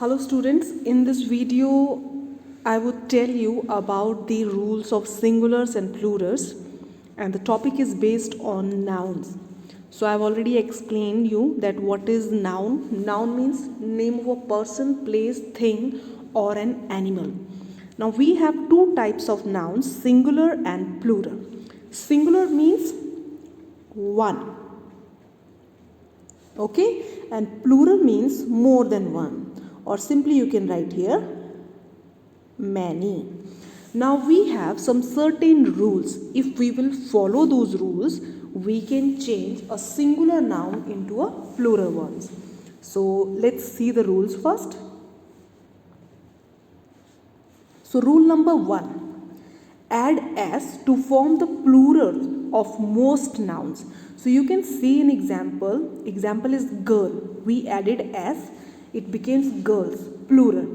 Hello students, in this video I would tell you about the rules of singulars and plurals, and the topic is based on nouns. So I have already explained you that what is noun. Noun means name of a person, place, thing or an animal. Now we have two types of nouns, singular and plural. Singular means one, okay, and plural means more than one, or simply you can write here many. Now we have some certain rules. If we will follow those rules, we can change a singular noun into a plural one. So let's see the rules first. So rule number 1, add s to form the plural of most nouns. So you can see an example. Example is girl. We added s, it becomes girls, plural.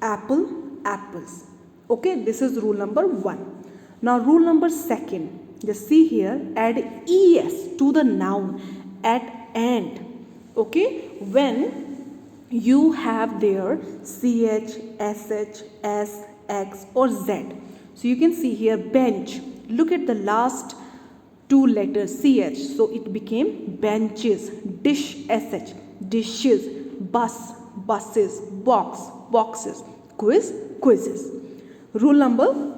Apple, apples. Okay, this is rule number 1. Now rule number 2, just see here, add es to the noun at end. Okay, when you have there ch, sh, s, x or z. So you can see here bench. Look at the last two letters ch, so it became benches. Dish, sh, dishes. Bus, buses. Box, boxes. Quiz, quizzes. Rule number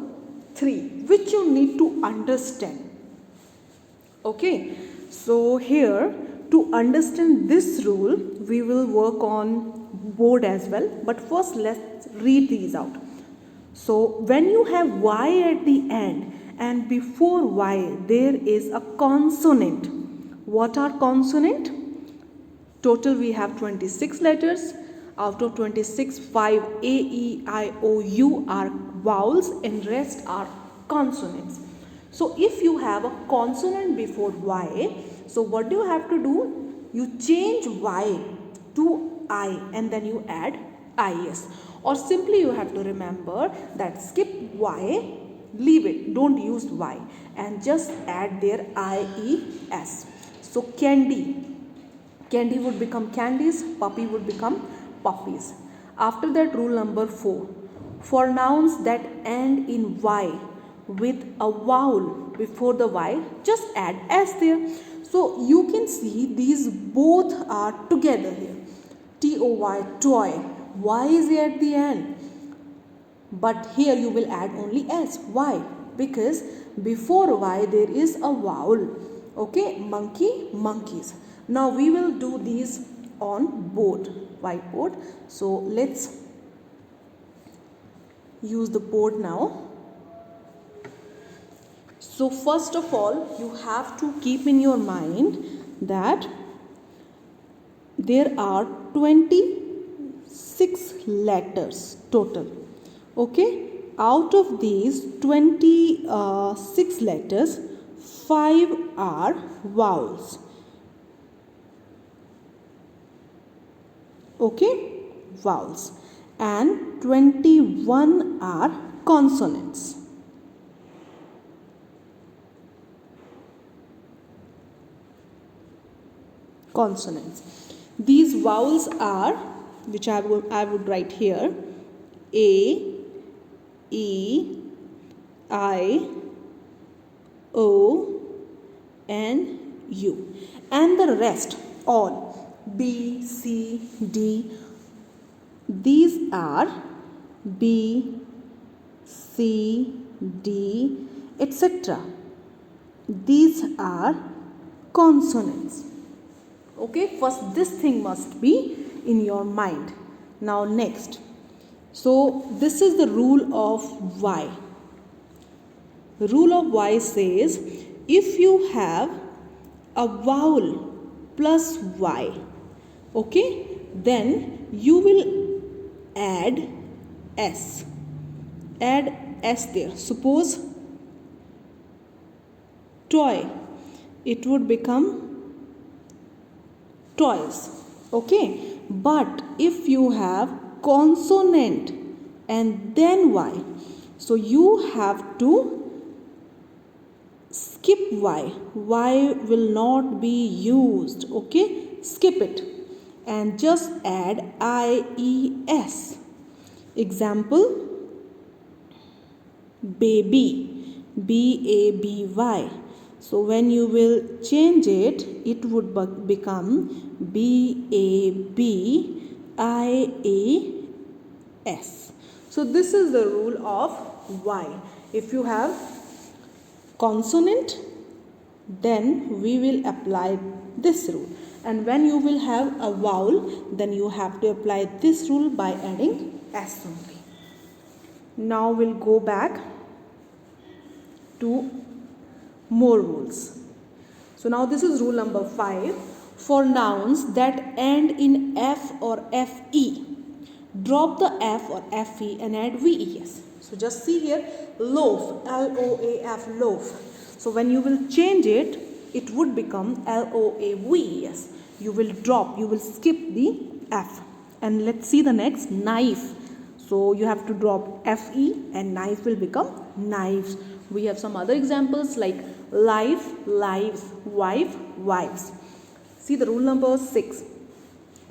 3, which you need to understand. Okay, so here to understand this rule we will work on board as well, but first let's read these out. So when you have y at the end and before y there is a consonant. What are consonant? Total we have 26 letters. Out of 26, 5 a, e, I, o, u are vowels and rest are consonants. So if you have a consonant before y, so what do you have to do? You change y to I and then you add is. Or simply you have to remember that skip y, leave it, don't use y, and just add there ies. So candy, candy would become candies, puppy would become puppies. After that, rule number 4, for nouns that end in y with a vowel before the y, just add s there. So you can see these both are together here. Toy, toy. Y is at the end, but here you will add only s. Why? Because before y there is a vowel. Okay, monkey, monkeys. Now we will do these on board, whiteboard. So let's use the board now. So first of all, you have to keep in your mind that there are 26 letters total. Okay, out of these 26 letters, 5 are vowels. Okay, vowels, and 21 are consonants. Consonants. These vowels are, which I would write here, a, e, I, o, and u, and the rest all B, C, D. These are B, C, D, etc. These are consonants. Okay, first this thing must be in your mind. Now next. So this is the rule of y. The rule of y says if you have a vowel plus y, okay, then you will add s. Add s there. Suppose toy, it would become toys. Okay, but if you have consonant and then y, so you have to skip y. Y will not be used. Okay, skip it. and just add ies. Example, baby, baby. So when you will change it, it would become babias. So this is the rule of y. If you have consonant, then we will apply this rule, and when you will have a vowel, then you have to apply this rule by adding s only. Now we'll go back to more rules. So now this is rule number 5. For nouns that end in f or fe, drop the f or fe and add ves. So just see here, loaf, loaf, loaf. So when you will change it, it would become loaves. You will drop, you will skip the f. And let's see the next, knife. So you have to drop fe and knife will become knives. We have some other examples like life, lives, wife, wives. See the rule number 6.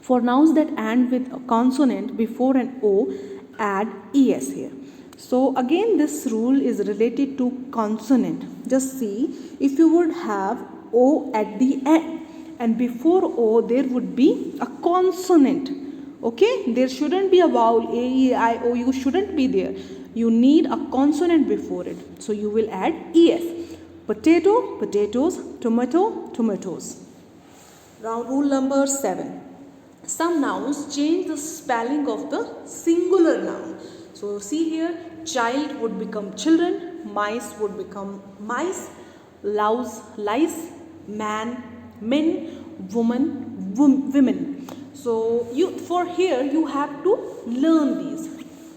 For nouns that end with a consonant before an o, add es here. So again this rule is related to consonant. Just see, if you would have o at the end and before o there would be a consonant. Okay, there shouldn't be a vowel a, e, I, o, you shouldn't be there. You need a consonant before it. So you will add es. Potato, potatoes, tomato, tomatoes. Now rule number 7. Some nouns change the spelling of the singular noun. So see here, child would become children, mice would become mice, louse, lice, man, men, woman, women. So for here you have to learn these.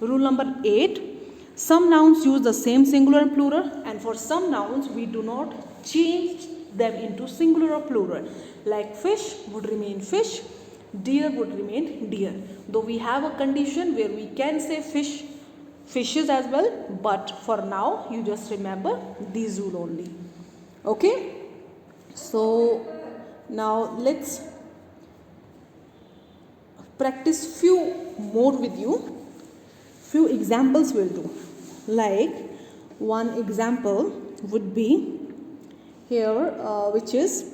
Rule number 8. Some nouns use the same singular and plural, and for some nouns we do not change them into singular or plural. Like fish would remain fish, deer would remain deer. Though we have a condition where we can say fish, fishes as well, but for now you just remember these rule only. Okay, so now let's practice few more with you. Few examples will do. Like one example would be here, which is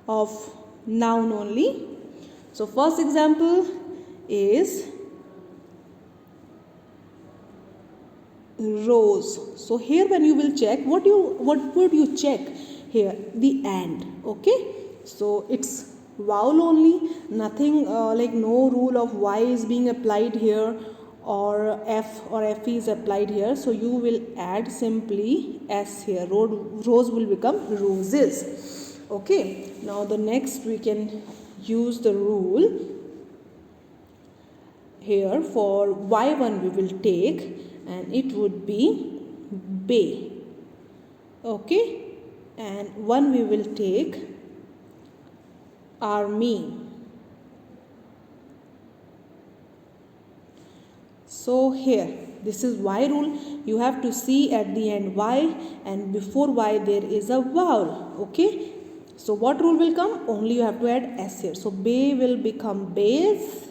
of noun only. So first example is rose. So here when you will check, what would you check here? The and. Okay, so it's vowel only, nothing like no rule of y is being applied here or f or fe is applied here. So you will add simply s here. Rose will become roses. Okay, now the next we can use the rule here. For y1 we will take, and it would be bay. Okay, and one we will take army. So here this is y rule. You have to see at the end y, and before y there is a vowel. Okay, so what rule will come? Only you have to add s here. So bay will become bays,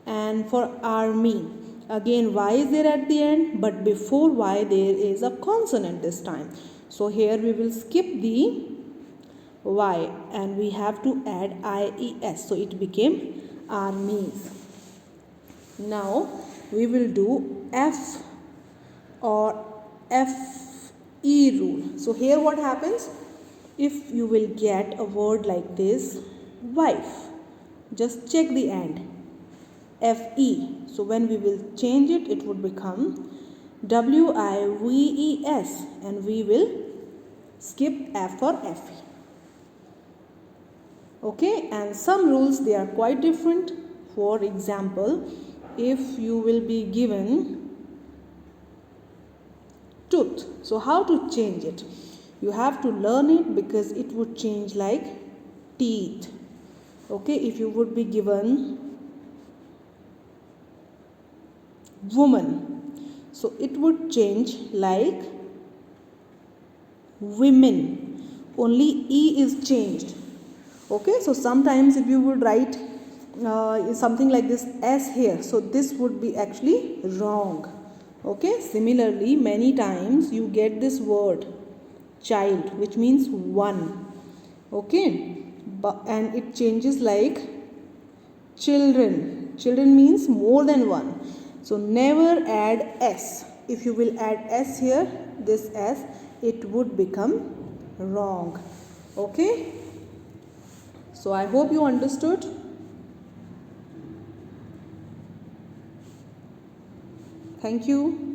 and for army again y is there at the end, but before y there is a consonant this time. So here we will skip the y and we have to add ies. So it became armies. Now we will do f or fe rule. So here what happens? If you will get a word like this, wife, just check the end, fe. So when we will change it, it would become wives, and we will skip f or fe. Okay, and some rules they are quite different. For example, if you will be given tooth, so how to change it? You have to learn it because it would change like teeth. Okay, if you would be given woman, so it would change like women. only E is changed. Okay, so sometimes if you would write something like this S here, so this would be actually wrong. Okay, similarly many times you get this word child, which means one. Okay, and it changes like children. Children means more than one. So never add S. If you will add S here, this S, it would become wrong. Okay, so I hope you understood. Thank you.